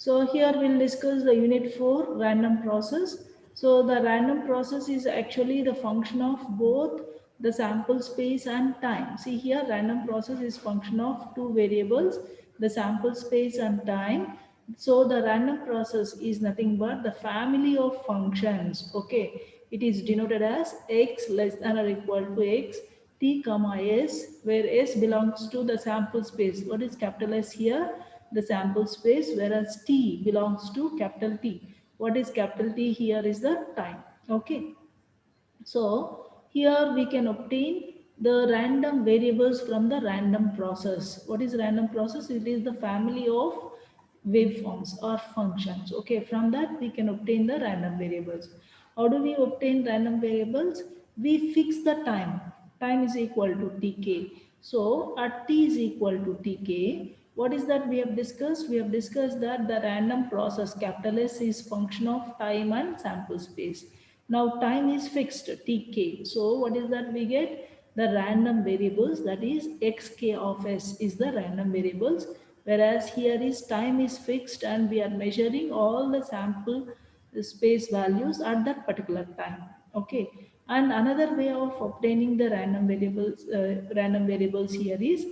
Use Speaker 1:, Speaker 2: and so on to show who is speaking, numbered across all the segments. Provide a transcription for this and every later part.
Speaker 1: So here we'll discuss the unit 4 random process. So the random process is actually the function of both the sample space and time. See here random process is function of two variables, the sample space and time. So the random process is nothing but the family of functions. Okay, it is denoted as x less than or equal to x t comma s, where s belongs to the sample space. What is capital S here? The sample space, whereas t belongs to capital T. What is capital T here is the time. Okay. So here we can obtain the random variables from the random process. What is random process? It is the family of waveforms or functions. Okay, from that we can obtain the random variables. How do we obtain random variables? We fix the time. Time is equal to tk. So at t is equal to tk, what is that we have discussed? We have discussed that the random process capital S is function of time and sample space. Now time is fixed tk. So what is that we get? The random variables, that is xk of s is the random variables, whereas here is time is fixed and we are measuring all the sample space values at that particular time. Okay. And another way of obtaining the random variables here is,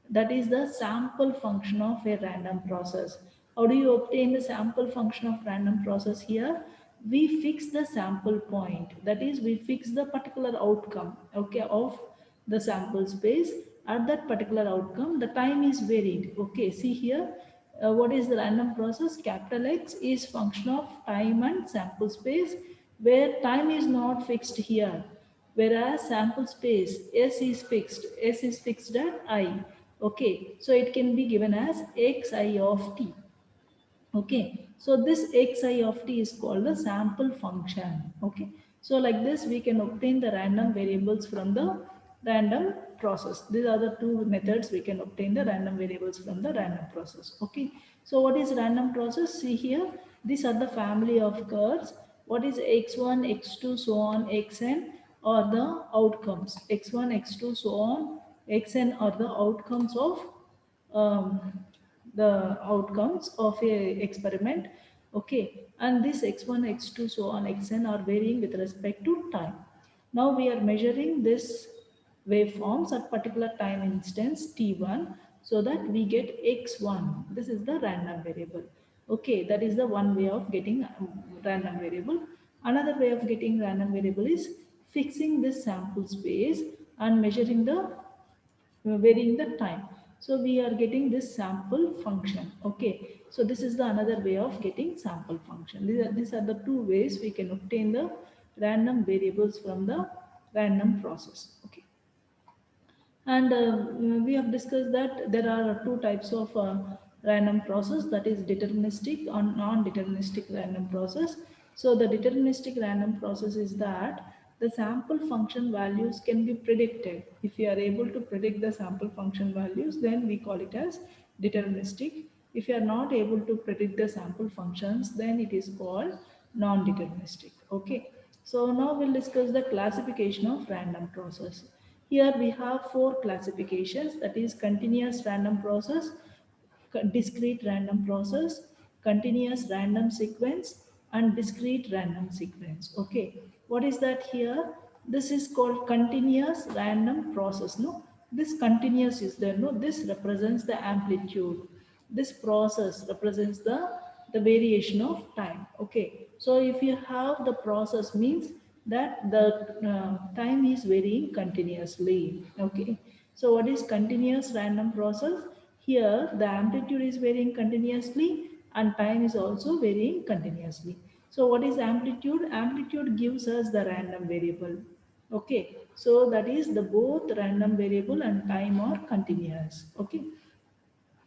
Speaker 1: that is the sample function of a random process. How do you obtain the sample function of random process here? We fix the sample point, that is we fix the particular outcome, okay, of the sample space. At that particular outcome the time is varied. Okay, see here, what is the random process? Capital X is function of time and sample space, where time is not fixed here, whereas sample space s is fixed at I. Okay, so it can be given as xi of t. Okay, so this xi of t is called the sample function. Okay, so like this we can obtain the random variables from the random process. These are the two methods we can obtain the random variables from the random process. Okay, so what is random process? See here, these are the family of curves. What is x1, x2, so on, xn are the outcomes. x1, x2, so on, xn are the outcomes of um, the outcomes of a experiment. Okay, and this x1, x2, so on, xn are varying with respect to time. Now we are measuring this waveforms at particular time instance t1, so that we get x1. This is the random variable. Okay, that is the one way of getting random variable. Another way of getting random variable is fixing this sample space and measuring the varying the time. So we are getting this sample function. Okay, so this is the another way of getting sample function. These are the two ways we can obtain the random variables from the random process. Okay, and we have discussed that there are two types of random process, that is deterministic or non-deterministic random process. So the deterministic random process is that the sample function values can be predicted. If you are able to predict the sample function values, then we call it as deterministic. If you are not able to predict the sample functions, then it is called non-deterministic. Okay. So now we'll discuss the classification of random process. Here we have four classifications, that is continuous random process, discrete random process, continuous random sequence, and discrete random sequence. Okay, what is that here? This is called continuous random process. No, this continuous is there. No, this represents the amplitude. This process represents the variation of time. Okay, so if you have the process, means that the time is varying continuously. Okay, so what is continuous random process? Here the amplitude is varying continuously and time is also varying continuously. So what is amplitude? Amplitude gives us the random variable. Okay, so that is the both random variable and time are continuous. Okay,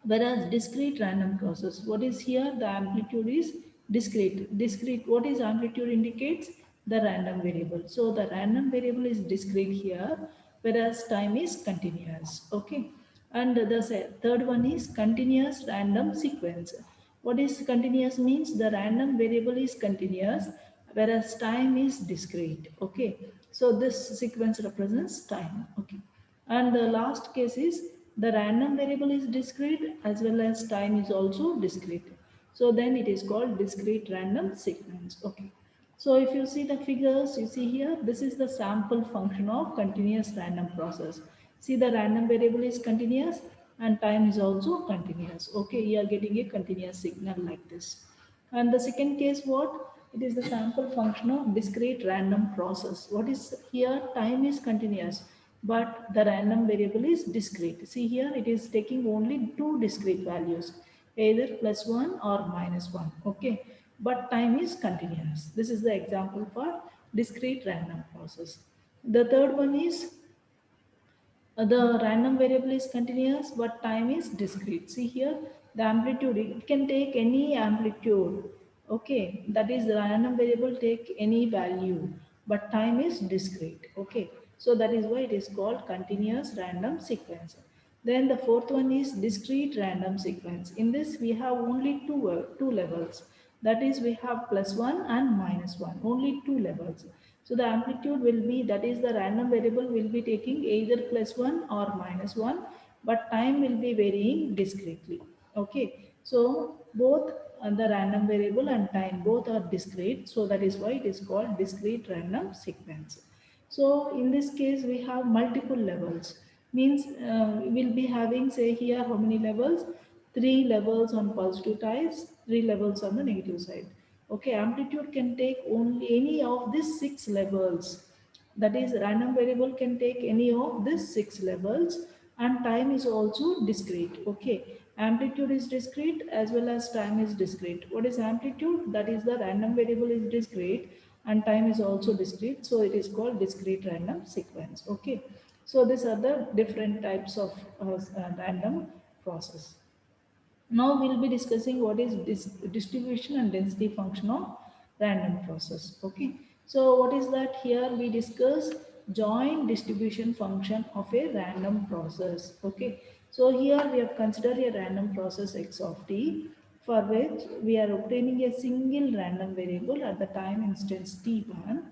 Speaker 1: whereas discrete random process, what is here? The amplitude is discrete. What is amplitude indicates? The random variable. So the random variable is discrete here, whereas time is continuous. Okay, and the third one is continuous random sequence. What is continuous? Means the random variable is continuous, whereas time is discrete. Okay, so this sequence represents time. Okay, and the last case is the random variable is discrete as well as time is also discrete. So then it is called discrete random sequence. Okay. So if you see the figures, you see here, this is the sample function of continuous random process. See, the random variable is continuous and time is also continuous. Okay, you are getting a continuous signal like this. And the second case, what? It is the sample function of discrete random process. What is here? Time is continuous, but the random variable is discrete. See here, it is taking only two discrete values, either +1 or -1. Okay, but time is continuous. This is the example for discrete random process. The third one is the random variable is continuous but time is discrete. See here, the amplitude, it can take any amplitude. Okay, that is the random variable take any value, but time is discrete. Okay, so that is why it is called continuous random sequence. Then the fourth one is discrete random sequence. In this we have only two levels. That is, we have +1 and -1, only two levels. So the amplitude will be, that is the random variable will be taking either +1 or -1, but time will be varying discretely. Okay, so both the random variable and time both are discrete. So that is why it is called discrete random sequence. So in this case we have multiple levels. Means we'll be having, say here, how many levels? Three levels on positive types, three levels on the negative side. Okay, amplitude can take only any of these six levels. That is, random variable can take any of these six levels, and time is also discrete. Okay, amplitude is discrete as well as time is discrete. What is amplitude? That is, the random variable is discrete and time is also discrete. So it is called discrete random sequence. Okay, so these are the different types of random process. Now we'll be discussing what is distribution and density function of random process. Okay. So what is that? Here we discuss joint distribution function of a random process. Okay. So here we have considered a random process x of t, for which we are obtaining a single random variable at the time instance t1.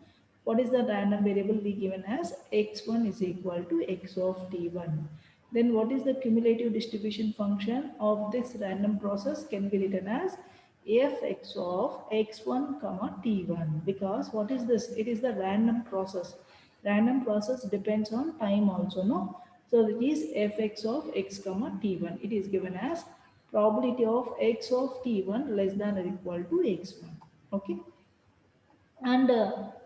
Speaker 1: What is the random variable we given as x1 is equal to x of t1? Then what is the cumulative distribution function of this random process can be written as fx of x1 comma t1, because what is this? It is the random process. Random process depends on time also, no? So it is fx of x comma t1. It is given as probability of x of t1 less than or equal to x1. Okay. And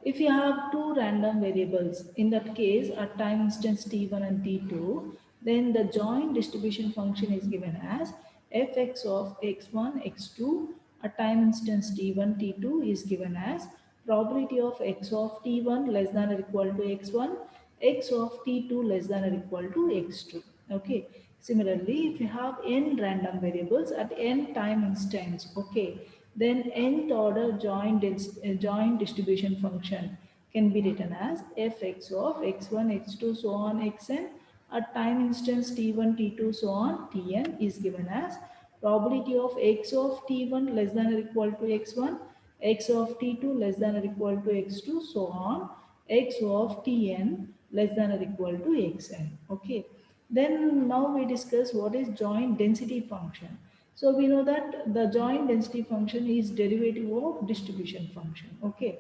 Speaker 1: if you have two random variables, in that case, at time instance t1 and t2, then the joint distribution function is given as fx of x1, x2, at time instance t1, t2 is given as probability of x of t1 less than or equal to x1, x of t2 less than or equal to x2. Okay. Similarly, if you have n random variables at n time instance, okay, then nth order joint distribution function can be written as fx of x1, x2, so on xn at time instance t1, t2, so on tn is given as probability of x of t1 less than or equal to x1, x of t2 less than or equal to x2, so on x of tn less than or equal to xn. Okay. Then now we discuss what is joint density function. So we know that the joint density function is derivative of distribution function. Okay.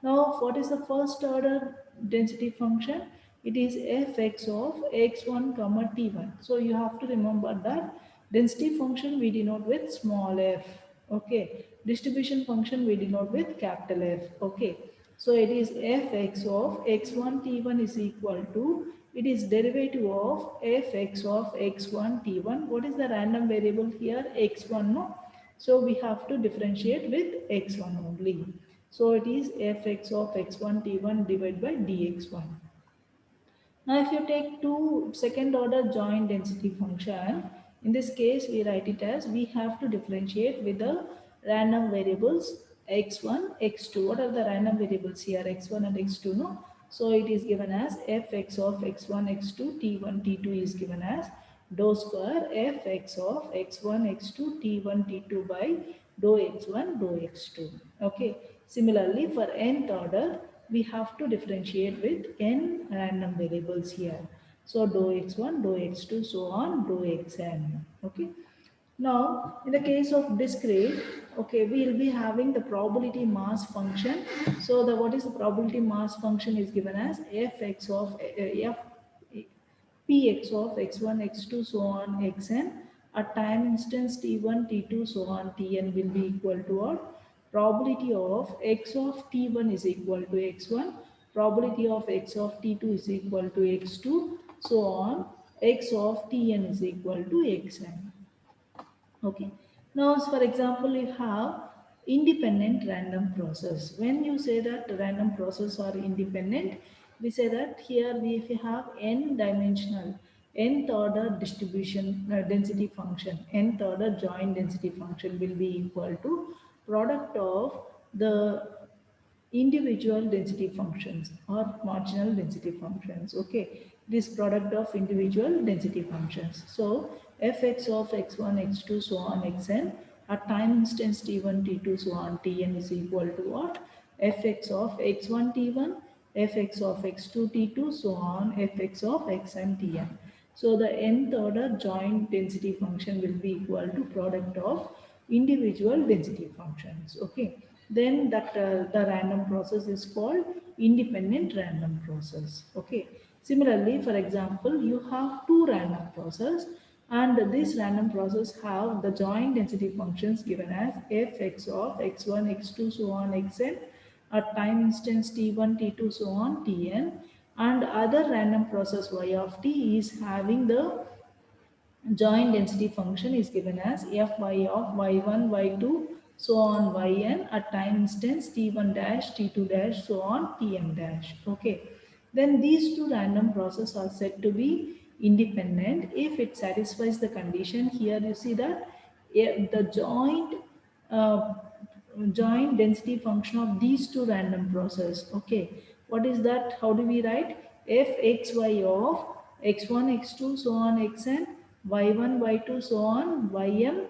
Speaker 1: Now what is the first order density function? It is fx of x1 comma t1. So you have to remember that density function we denote with small f. Okay. Distribution function we denote with capital F. Okay. So it is fx of x1 t1 is equal to, it is derivative of fx of x1 t1. What is the random variable here? X1, no? So we have to differentiate with x1 only. So it is fx of x1 t1 divided by dx1. Now if you take two second order joint density function, in this case we write it as, we have to differentiate with the random variables x1, x2. What are the random variables here? X1 and x2, no? So it is given as fx of x1, x2, t1, t2 is given as dou square fx of x1, x2, t1, t2 by dou x1, dou x2. Okay. Similarly, for nth order, we have to differentiate with n random variables here. So dou x1, dou x2, so on, dou xn. Okay. Now, in the case of discrete, okay, we will be having the probability mass function. So, the what is the probability mass function is given as fx of f px of x1, x2, so on xn at time instance t1, t2, so on tn will be equal to what? Probability of x of t1 is equal to x1, probability of x of t2 is equal to x2, so on x of tn is equal to xn. Okay. Now, for example, you have independent random process. When you say that random process are independent, we say that here if you have n dimensional, nth order distribution density function, nth order joint density function will be equal to product of the individual density functions or marginal density functions. Okay, this product of individual density functions. So fx of x1, x2, so on xn at time instance t1, t2, so on tn is equal to what? Fx of x1 t1, fx of x2 t2, so on fx of xn tn. So the nth order joint density function will be equal to product of individual density functions. Okay, then that the random process is called independent random process. Okay, similarly, for example, you have two random process, and this random process have the joint density functions given as fx of x1, x2, so on xn at time instance t1, t2, so on tn, and other random process y of t is having the joint density function is given as fy of y1, y2, so on yn at time instance t1 dash, t2 dash, so on tn dash. Okay. Then these two random processes are said to be independent if it satisfies the condition. Here you see that the uh, joint density function of these two random process. Okay, what is that? How do we write? Fxy of x1, x2, so on xn, y1, y2, so on ym.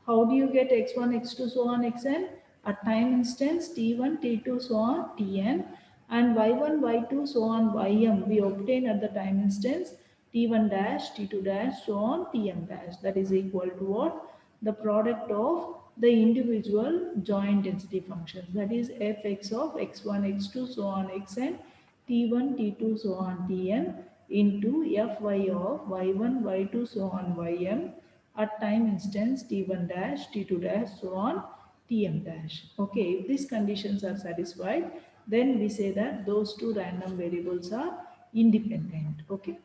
Speaker 1: How do you get x1, x2, so on xn? At time instance t1, t2, so on tn, and y1, y2, so on ym we obtain at the time instance t1 dash, t2 dash, so on tm dash. That is equal to what? The product of the individual joint density functions, that is fx of x1, x2, so on xn, t1, t2, so on tn into fy of y1, y2, so on ym at time instance t1 dash, t2 dash, so on tm dash. Okay, if these conditions are satisfied, then we say that those two random variables are independent. Okay.